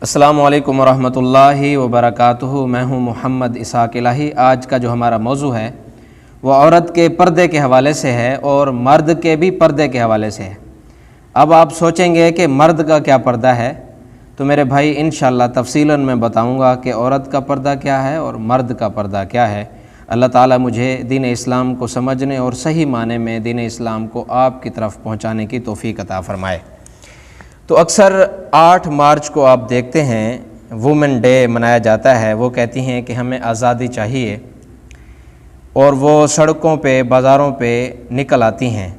السلام علیکم ورحمۃ اللہ وبرکاتہ۔ میں ہوں محمد اسحاق الہی۔ آج کا جو ہمارا موضوع ہے وہ عورت کے پردے کے حوالے سے ہے اور مرد کے بھی پردے کے حوالے سے ہے۔ اب آپ سوچیں گے کہ مرد کا کیا پردہ ہے، تو میرے بھائی انشاءاللہ تفصیلاً میں بتاؤں گا کہ عورت کا پردہ کیا ہے اور مرد کا پردہ کیا ہے۔ اللہ تعالیٰ مجھے دین اسلام کو سمجھنے اور صحیح معنی میں دین اسلام کو آپ کی طرف پہنچانے کی توفیق عطا فرمائے۔ تو اکثر 8 مارچ کو آپ دیکھتے ہیں وومن ڈے منایا جاتا ہے۔ وہ کہتی ہیں کہ ہمیں آزادی چاہیے اور وہ سڑکوں پہ بازاروں پہ نکل آتی ہیں۔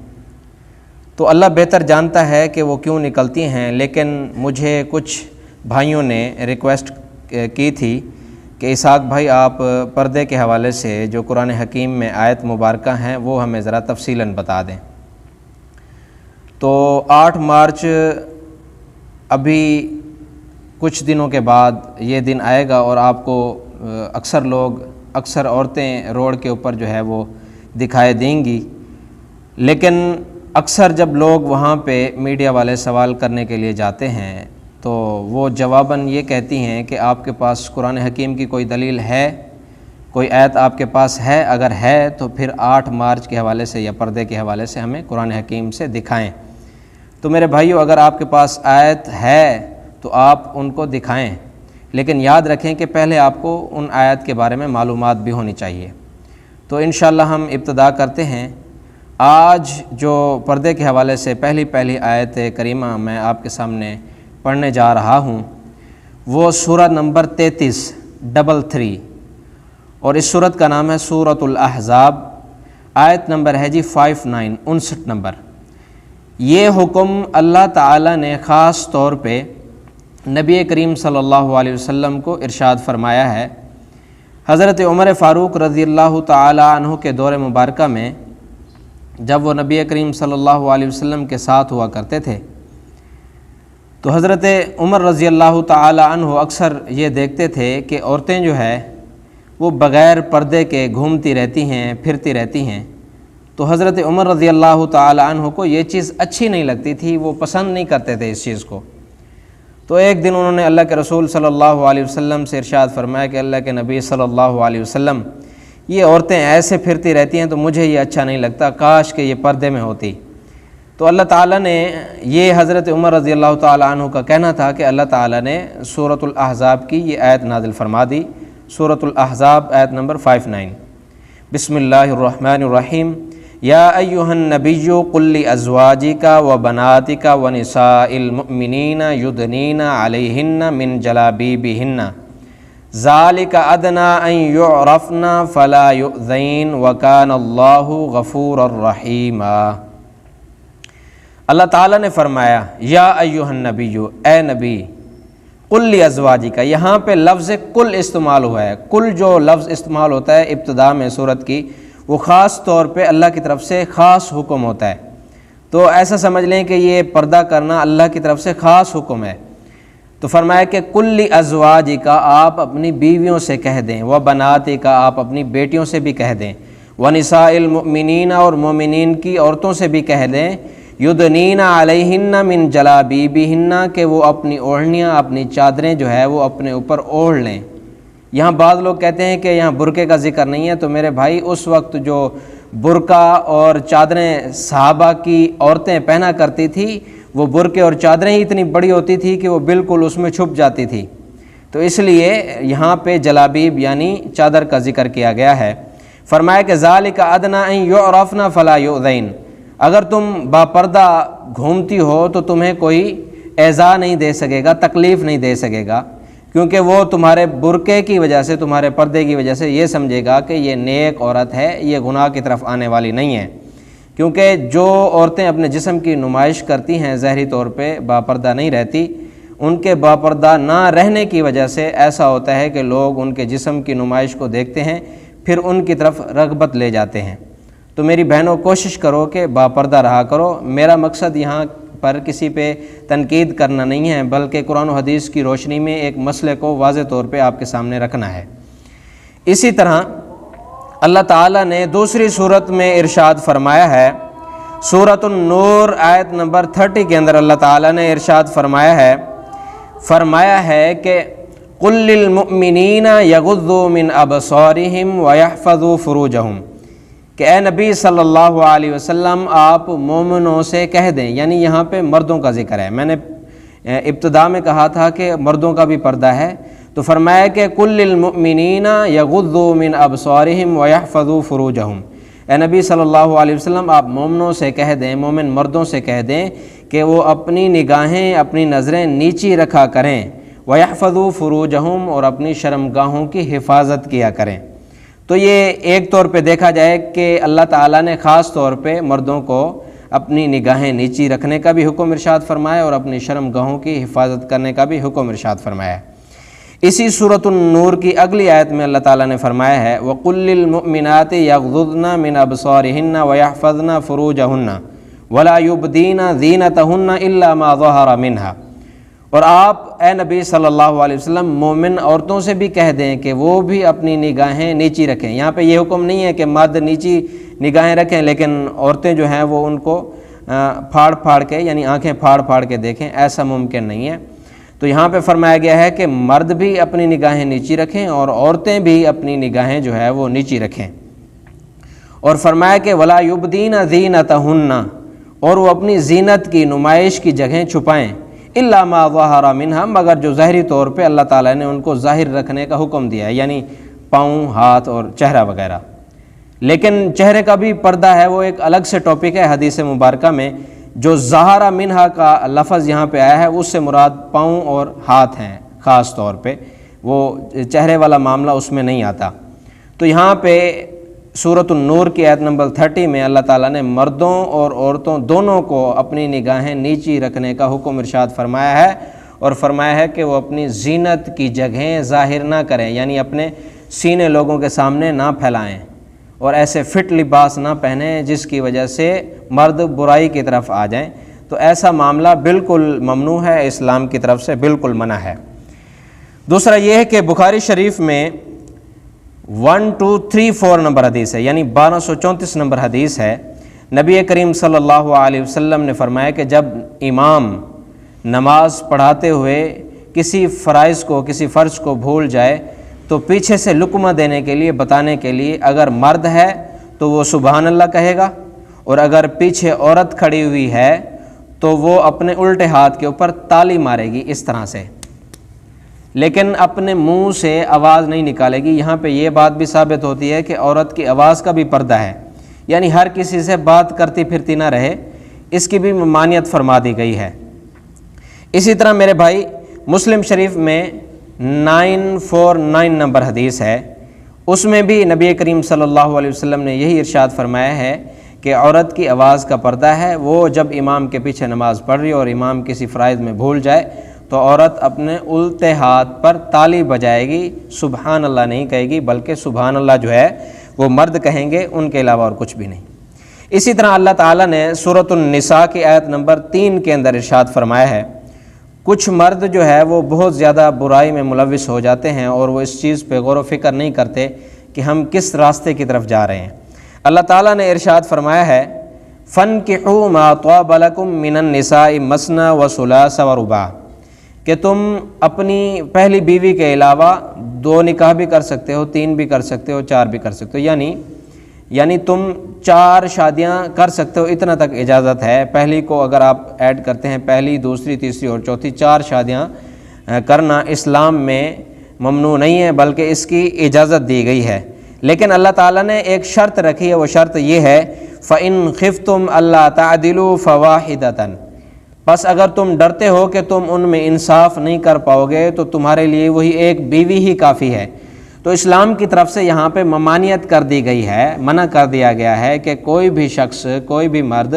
تو اللہ بہتر جانتا ہے کہ وہ کیوں نکلتی ہیں، لیکن مجھے کچھ بھائیوں نے ریکویسٹ کی تھی کہ اسحاق بھائی آپ پردے کے حوالے سے جو قرآن حکیم میں آیت مبارکہ ہیں وہ ہمیں ذرا تفصیلاً بتا دیں۔ تو 8 مارچ ابھی کچھ دنوں کے بعد یہ دن آئے گا اور آپ کو اکثر عورتیں روڈ کے اوپر جو ہے وہ دکھائی دیں گی، لیکن اکثر جب لوگ وہاں پہ میڈیا والے سوال کرنے کے لیے جاتے ہیں تو وہ جواباً یہ کہتی ہیں کہ آپ کے پاس قرآن حکیم کی کوئی دلیل ہے، کوئی آیت آپ کے پاس ہے؟ اگر ہے تو پھر 8 مارچ کے حوالے سے یا پردے کے حوالے سے ہمیں قرآن حکیم سے دکھائیں۔ تو میرے بھائیو، اگر آپ کے پاس آیت ہے تو آپ ان کو دکھائیں، لیکن یاد رکھیں کہ پہلے آپ کو ان آیت کے بارے میں معلومات بھی ہونی چاہیے۔ تو انشاءاللہ ہم ابتدا کرتے ہیں۔ آج جو پردے کے حوالے سے پہلی آیت کریمہ میں آپ کے سامنے پڑھنے جا رہا ہوں وہ سورہ نمبر 33 اور اس سورت کا نام ہے سورۃ الاحزاب۔ آیت نمبر ہے 59 نمبر۔ یہ حکم اللہ تعالیٰ نے خاص طور پہ نبی کریم صلی اللہ علیہ وسلم کو ارشاد فرمایا ہے۔ حضرت عمر فاروق رضی اللہ تعالیٰ عنہ کے دور مبارکہ میں جب وہ نبی کریم صلی اللہ علیہ وسلم کے ساتھ ہوا کرتے تھے تو حضرت عمر رضی اللہ تعالیٰ عنہ اکثر یہ دیکھتے تھے کہ عورتیں جو ہے وہ بغیر پردے کے گھومتی رہتی ہیں، پھرتی رہتی ہیں۔ تو حضرت عمر رضی اللہ تعالی عنہ کو یہ چیز اچھی نہیں لگتی تھی، وہ پسند نہیں کرتے تھے اس چیز کو۔ تو ایک دن انہوں نے اللہ کے رسول صلی اللہ علیہ وسلم سے ارشاد فرمایا کہ اللہ کے نبی صلی اللہ علیہ وسلم، یہ عورتیں ایسے پھرتی رہتی ہیں تو مجھے یہ اچھا نہیں لگتا، کاش کہ یہ پردے میں ہوتی۔ تو اللہ تعالیٰ نے، یہ حضرت عمر رضی اللہ تعالی عنہ کا کہنا تھا کہ اللہ تعالیٰ نے سورۃ الاحزاب کی یہ آیت نازل فرما دی۔ سورۃ الاحزاب آیت نمبر 59۔ بسم اللہ الرحمن الرحیم۔ یا ایھا النبی قل لازواجک وبناتک ونساء المؤمنین یدنین علیہن من جلابیبہن ذالک ادنی ان یعرفن فلا یؤذین وکان اللہ غفورا رحیما۔ اللہ تعالیٰ نے فرمایا یا ایھا النبی، اے نبی، قل لازواجک، یہاں پہ لفظ کل استعمال ہوا ہے۔ کل جو لفظ استعمال ہوتا ہے ابتدا میں سورت کی، وہ خاص طور پہ اللہ کی طرف سے خاص حکم ہوتا ہے۔ تو ایسا سمجھ لیں کہ یہ پردہ کرنا اللہ کی طرف سے خاص حکم ہے۔ تو فرمایا کہ کل ازواجک، آپ اپنی بیویوں سے کہہ دیں، و بناتک، آپ اپنی بیٹیوں سے بھی کہہ دیں، و نساء المؤمنین، اور مومنین کی عورتوں سے بھی کہہ دیں، یدنین علیہن من جلابیبہن، کہ وہ اپنی اوڑھنیاں، اپنی چادریں جو ہے وہ اپنے اوپر اوڑھ لیں۔ یہاں بعض لوگ کہتے ہیں کہ یہاں برقعے کا ذکر نہیں ہے، تو میرے بھائی اس وقت جو برقع اور چادریں صحابہ کی عورتیں پہنا کرتی تھی، وہ برقعے اور چادریں ہی اتنی بڑی ہوتی تھی کہ وہ بالکل اس میں چھپ جاتی تھی۔ تو اس لیے یہاں پہ جلابیب یعنی چادر کا ذکر کیا گیا ہے۔ فرمایا کہ ذالک ادنی ان یعرفن فلا یؤذین، اگر تم باپردہ گھومتی ہو تو تمہیں کوئی ایذا نہیں دے سکے گا، تکلیف نہیں دے سکے گا، کیونکہ وہ تمہارے برقعے کی وجہ سے، تمہارے پردے کی وجہ سے یہ سمجھے گا کہ یہ نیک عورت ہے، یہ گناہ کی طرف آنے والی نہیں ہے۔ کیونکہ جو عورتیں اپنے جسم کی نمائش کرتی ہیں ظاہری طور پہ باپردہ نہیں رہتی، ان کے باپردہ نہ رہنے کی وجہ سے ایسا ہوتا ہے کہ لوگ ان کے جسم کی نمائش کو دیکھتے ہیں، پھر ان کی طرف رغبت لے جاتے ہیں۔ تو میری بہنوں، کوشش کرو کہ باپردہ رہا کرو۔ میرا مقصد یہاں پر کسی پہ تنقید کرنا نہیں ہے، بلکہ قرآن و حدیث کی روشنی میں ایک مسئلے کو واضح طور پہ آپ کے سامنے رکھنا ہے۔ اسی طرح اللہ تعالیٰ نے دوسری صورت میں ارشاد فرمایا ہے، سورۃ النور آیت نمبر 30 کے اندر اللہ تعالیٰ نے ارشاد فرمایا ہے، فرمایا ہے کہ قل للمؤمنین یغضوا من ابصارہم ویحفظوا فروجہم، کہ اے نبی صلی اللہ علیہ وسلم آپ مومنوں سے کہہ دیں، یعنی یہاں پہ مردوں کا ذکر ہے، میں نے ابتدا میں کہا تھا کہ مردوں کا بھی پردہ ہے، تو فرمایا کہ قل للمؤمنین یغضوا من ابصارہم ویحفظوا فروجہم، اے نبی صلی اللہ علیہ وسلم آپ مومنوں سے کہہ دیں، مومن مردوں سے کہہ دیں کہ وہ اپنی نگاہیں، اپنی نظریں نیچی رکھا کریں، وَيَحْفَظُوا فُرُوجَهُمْ، اور اپنی شرمگاہوں کی حفاظت کیا کریں۔ تو یہ ایک طور پہ دیکھا جائے کہ اللہ تعالیٰ نے خاص طور پہ مردوں کو اپنی نگاہیں نیچی رکھنے کا بھی حکم ارشاد فرمایا اور اپنی شرمگاہوں کی حفاظت کرنے کا بھی حکم ارشاد فرمایا ہے۔ اسی سورۃ النور کی اگلی آیت میں اللہ تعالیٰ نے فرمایا ہے وَقُلْ لِلْمُؤْمِنَاتِ يَغْضُضْنَ مِنْ أَبْصَارِهِنَّ وَيَحْفَظْنَ فُرُوجَهُنَّ وَلَا يُبْدِينَ زِينَتَهُنَّ إِلَّا مَا ظَهَرَ مِنْهَا، اور آپ اے نبی صلی اللہ علیہ وسلم مومن عورتوں سے بھی کہہ دیں کہ وہ بھی اپنی نگاہیں نیچی رکھیں۔ یہاں پہ یہ حکم نہیں ہے کہ مرد نیچی نگاہیں رکھیں لیکن عورتیں جو ہیں وہ ان کو پھاڑ پھاڑ کے، یعنی آنکھیں پھاڑ پھاڑ کے دیکھیں، ایسا ممکن نہیں ہے۔ تو یہاں پہ فرمایا گیا ہے کہ مرد بھی اپنی نگاہیں نیچی رکھیں اور عورتیں بھی اپنی نگاہیں جو ہے وہ نیچی رکھیں، اور فرمایا کہ وَلَا يُبْدِينَ زِينَتَهُنَّ، اور وہ اپنی زینت کی نمائش کی جگہیں چھپائیں، إِلَّا مَا ظَهَرَ مِنْهَا، مگر جو ظاہری طور پہ اللہ تعالیٰ نے ان کو ظاہر رکھنے کا حکم دیا ہے، یعنی پاؤں، ہاتھ اور چہرہ وغیرہ۔ لیکن چہرے کا بھی پردہ ہے، وہ ایک الگ سے ٹاپک ہے حدیث مبارکہ میں۔ جو ظَهَرَ مِنْهَا کا لفظ یہاں پہ آیا ہے اس سے مراد پاؤں اور ہاتھ ہیں خاص طور پہ، وہ چہرے والا معاملہ اس میں نہیں آتا۔ تو یہاں پہ سورۃ النور کی آیت نمبر 30 میں اللہ تعالیٰ نے مردوں اور عورتوں دونوں کو اپنی نگاہیں نیچی رکھنے کا حکم ارشاد فرمایا ہے، اور فرمایا ہے کہ وہ اپنی زینت کی جگہیں ظاہر نہ کریں، یعنی اپنے سینے لوگوں کے سامنے نہ پھیلائیں اور ایسے فٹ لباس نہ پہنیں جس کی وجہ سے مرد برائی کی طرف آ جائیں۔ تو ایسا معاملہ بالکل ممنوع ہے، اسلام کی طرف سے بالکل منع ہے۔ دوسرا یہ ہے کہ بخاری شریف میں 1234 نمبر حدیث ہے، یعنی 1234 نمبر حدیث ہے، نبی کریم صلی اللہ علیہ وسلم نے فرمایا کہ جب امام نماز پڑھاتے ہوئے کسی فرائض کو، کسی فرض کو بھول جائے تو پیچھے سے لقمہ دینے کے لیے، بتانے کے لیے، اگر مرد ہے تو وہ سبحان اللہ کہے گا، اور اگر پیچھے عورت کھڑی ہوئی ہے تو وہ اپنے الٹے ہاتھ کے اوپر تالی مارے گی اس طرح سے، لیکن اپنے منہ سے آواز نہیں نکالے گی۔ یہاں پہ یہ بات بھی ثابت ہوتی ہے کہ عورت کی آواز کا بھی پردہ ہے، یعنی ہر کسی سے بات کرتی پھرتی نہ رہے، اس کی بھی ممانعت فرما دی گئی ہے۔ اسی طرح میرے بھائی مسلم شریف میں 949 نمبر حدیث ہے، اس میں بھی نبی کریم صلی اللہ علیہ وسلم نے یہی ارشاد فرمایا ہے کہ عورت کی آواز کا پردہ ہے، وہ جب امام کے پیچھے نماز پڑھ رہی اور امام کسی فرائض میں بھول جائے تو عورت اپنے الٹے ہاتھ پر تالی بجائے گی، سبحان اللہ نہیں کہے گی، بلکہ سبحان اللہ جو ہے وہ مرد کہیں گے، ان کے علاوہ اور کچھ بھی نہیں۔ اسی طرح اللہ تعالیٰ نے سورۃ النساء کی آیت نمبر 3 کے اندر ارشاد فرمایا ہے کچھ مرد جو ہے وہ بہت زیادہ برائی میں ملوث ہو جاتے ہیں اور وہ اس چیز پہ غور و فکر نہیں کرتے کہ ہم کس راستے کی طرف جا رہے ہیں۔ اللہ تعالیٰ نے ارشاد فرمایا ہے فَانْكِحُوا مَا طَابَ لَكُم مِّنَ النِّسَاءِ مَثْنَىٰ وَثُلَاثَ وَرُبَاعَ، کہ تم اپنی پہلی بیوی کے علاوہ 2 نکاح بھی کر سکتے ہو، 3 بھی کر سکتے ہو، 4 بھی کر سکتے ہو، یعنی تم 4 شادیاں کر سکتے ہو، اتنا تک اجازت ہے۔ پہلی کو اگر آپ ایڈ کرتے ہیں، پہلی، دوسری، تیسری اور چوتھی، 4 شادیاں کرنا اسلام میں ممنوع نہیں ہے بلکہ اس کی اجازت دی گئی ہے۔ لیکن اللہ تعالیٰ نے ایک شرط رکھی ہے، وہ شرط یہ ہے فَإِنْ خِفْتُمْ أَلَّا تَعْدِلُوا فَوَاحِدَةً، بس اگر تم ڈرتے ہو کہ تم ان میں انصاف نہیں کر پاؤ گے تو تمہارے لیے وہی ایک بیوی ہی کافی ہے۔ تو اسلام کی طرف سے یہاں پہ ممانعت کر دی گئی ہے، منع کر دیا گیا ہے کہ کوئی بھی شخص، کوئی بھی مرد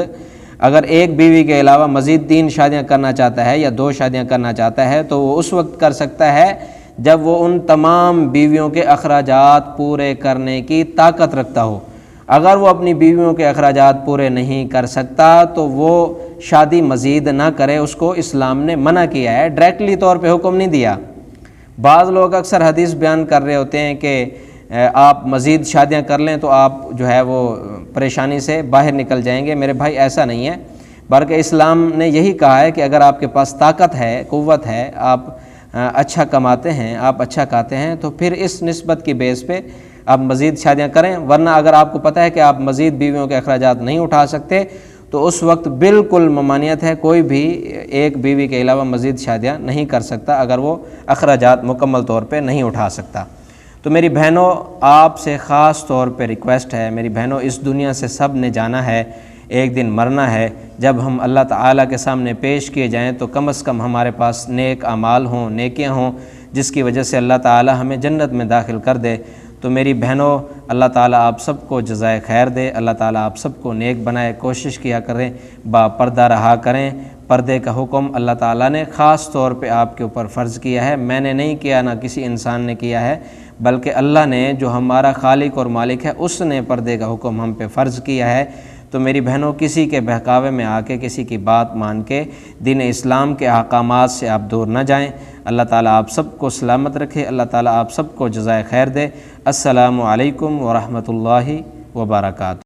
اگر ایک بیوی کے علاوہ مزید 3 شادیاں کرنا چاہتا ہے یا 2 شادیاں کرنا چاہتا ہے تو وہ اس وقت کر سکتا ہے جب وہ ان تمام بیویوں کے اخراجات پورے کرنے کی طاقت رکھتا ہو۔ اگر وہ اپنی بیویوں کے اخراجات پورے نہیں کر سکتا تو وہ شادی مزید نہ کرے، اس کو اسلام نے منع کیا ہے، ڈائریکٹلی طور پہ حکم نہیں دیا۔ بعض لوگ اکثر حدیث بیان کر رہے ہوتے ہیں کہ آپ مزید شادیاں کر لیں تو آپ جو ہے وہ پریشانی سے باہر نکل جائیں گے۔ میرے بھائی ایسا نہیں ہے، بلکہ اسلام نے یہی کہا ہے کہ اگر آپ کے پاس طاقت ہے، قوت ہے، آپ اچھا کماتے ہیں، آپ اچھا کھاتے ہیں، تو پھر اس نسبت کی بیس پہ آپ مزید شادیاں کریں، ورنہ اگر آپ کو پتہ ہے کہ آپ مزید بیویوں کے اخراجات نہیں اٹھا سکتے تو اس وقت بالکل ممانعت ہے، کوئی بھی ایک بیوی کے علاوہ مزید شادیاں نہیں کر سکتا اگر وہ اخراجات مکمل طور پہ نہیں اٹھا سکتا۔ تو میری بہنوں، آپ سے خاص طور پہ ریکویسٹ ہے، میری بہنوں، اس دنیا سے سب نے جانا ہے، ایک دن مرنا ہے۔ جب ہم اللہ تعالیٰ کے سامنے پیش کیے جائیں تو کم از کم ہمارے پاس نیک اعمال ہوں، نیکیاں ہوں، جس کی وجہ سے اللہ تعالیٰ ہمیں جنت میں داخل کر دے۔ تو میری بہنوں، اللہ تعالیٰ آپ سب کو جزائے خیر دے، اللہ تعالیٰ آپ سب کو نیک بنائے، کوشش کیا کریں، با پردہ رہا کریں۔ پردے کا حکم اللہ تعالیٰ نے خاص طور پہ آپ کے اوپر فرض کیا ہے، میں نے نہیں کیا، نہ کسی انسان نے کیا ہے، بلکہ اللہ نے جو ہمارا خالق اور مالک ہے اس نے پردے کا حکم ہم پہ فرض کیا ہے۔ تو میری بہنوں، کسی کے بہکاوے میں آ کے، کسی کی بات مان کے دین اسلام کے احکامات سے آپ دور نہ جائیں۔ اللہ تعالیٰ آپ سب کو سلامت رکھے، اللہ تعالیٰ آپ سب کو جزائے خیر دے۔ السلام علیکم ورحمۃ اللہ وبرکاتہ۔